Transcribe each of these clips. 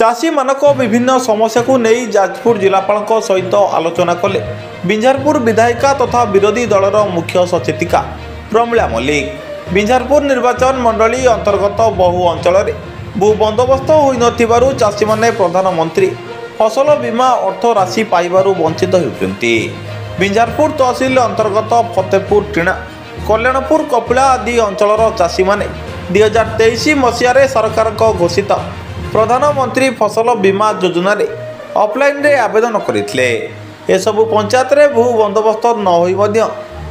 चाषी मानक विभिन्न समस्या को नहीं जाजपुर जिलापाल सहित आलोचना कले बिंझारपुर विधायिका तथा विरोधी दलर मुख्य सचेतिका प्रमिला मल्लिक। बिंझारपुर निर्वाचन मंडली अंतर्गत बहु अंचल भू बंदोबस्त हो चाषी माने प्रधानमंत्री फसल बीमा अर्थ राशि पाइबारु वंचित होती। बिंझारपुर तहसिल अंतर्गत फतेहपुर टीणा कल्याणपुर कपिला आदि अंचलर चाषी माने 2023 मसीह सरकार घोषित प्रधानमंत्री फसल बीमा योजना रे ऑफलाइन रे आवेदन करथिले। ए सबु पंचायत रे भू बंदोबस्त न होई मध्य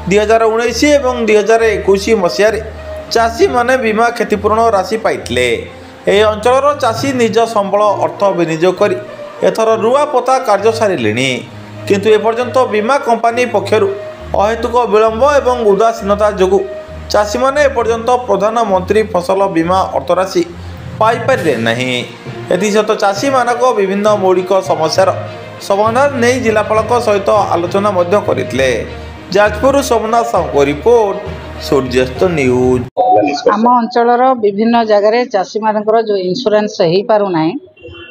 2019 एवं 2021 मसीह रे चाषी माने बीमा क्षतिपूरण राशि पाइथिले। ए अंचलर चाषी निज संबल अर्थ विनियोग करी एथर रुआ पोता कार्य सारिलेनी, किंतु एपर्यंत बीमा कंपनी पक्षरु अहेतुक विलंब एवं उदासीनता जोगु चाषी माने एपर्यंत प्रधानमंत्री फसल बीमा अर्थ राशि पाइपारे नहीं। एसत चाषी मानक विभिन्न मौलिक समस्यार समाधान नहीं जिलापाल सहित आलोचना करते। जाजपुर सोमनाथ साहू रिपोर्ट सूर्यास्त न्यूज। आम अंचलर विभिन्न जगार चाषी मानकर जो इंश्योरेंस हो पारना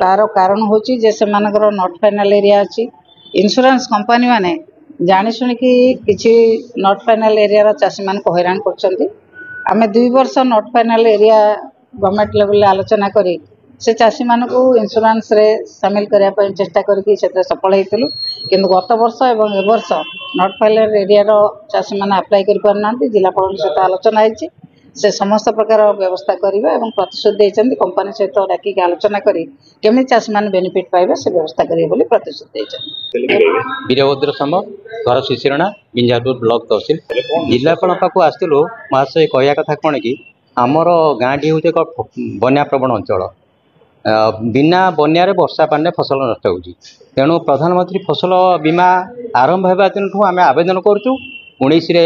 तार कारण हूँ से नॉट फाइनाल एरिया अच्छी इंश्योरेंस कंपनी माने जानी शुणिकी किसी नॉट फाइनाल एरिया चाषी मान हैरान कर 2 वर्ष not final area government level आलोचना करी से चाषी मानक इंश्योरेंस रे सामिल करने चेष्टा करके सफल होइतिलु, किंतु गत वर्ष एवं ए वर्ष नॉट फाइनाल एरिया चाषी मैंने अप्लाई कर पारना जिलापाल सहित आलोचना होती से समस्त प्रकार व्यवस्था करेंगे और प्रतिश्रुति देते कंपनी सहित डाकिक आलोचना करी केमी चाषी मैंने बेनिफिट पाइबे से व्यवस्था करेंगे प्रतिश्रुति देते। वीरभद्र साम घर शिशिरणा बिंझारपुर ब्लॉक तहसिल जिलापाल पाक आसलु महाशय कहया कथा कौन कि आमर गाँटी हूँ एक बन्या प्रवण अंचल बिना बन्यारे वर्षा पाने फसल नष्ट हो तेणु प्रधानमंत्री फसल बीमा आरंभ होगा दिन आम आवेदन करूँ 19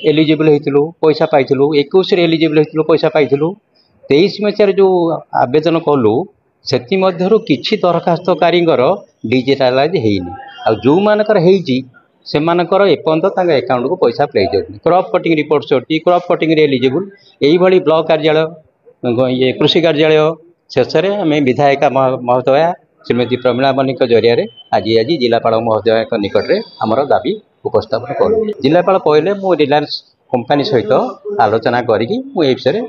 एलिजिबल होइतिलु पैसा पाइलु 21 एलिजिबल होइतिलु पैसा पाइलु 23 मसीह जो आवेदन कलु से किसी दरखास्तकारींकर डिजिटालाइज होनी आ जो मानकर होइछि से मानकर एपर्यंत एकाउंट को पैसा प्ले जाऊँ क्रॉप कटिंग रिपोर्ट सोटी क्रॉप कटिंग एलिजिबल यही ब्लॉक कार्यालय ये कृषि कार्यालय शेष में आम विधायिका महोदया श्रीमती प्रमिला मल्लिक जरिया आज जिलापाल महोदय निकट में आमर दाबी उपस्थापन करूँ। जिलापाल कहले मु रिलायंस कंपनी सहित आलोचना करी विषय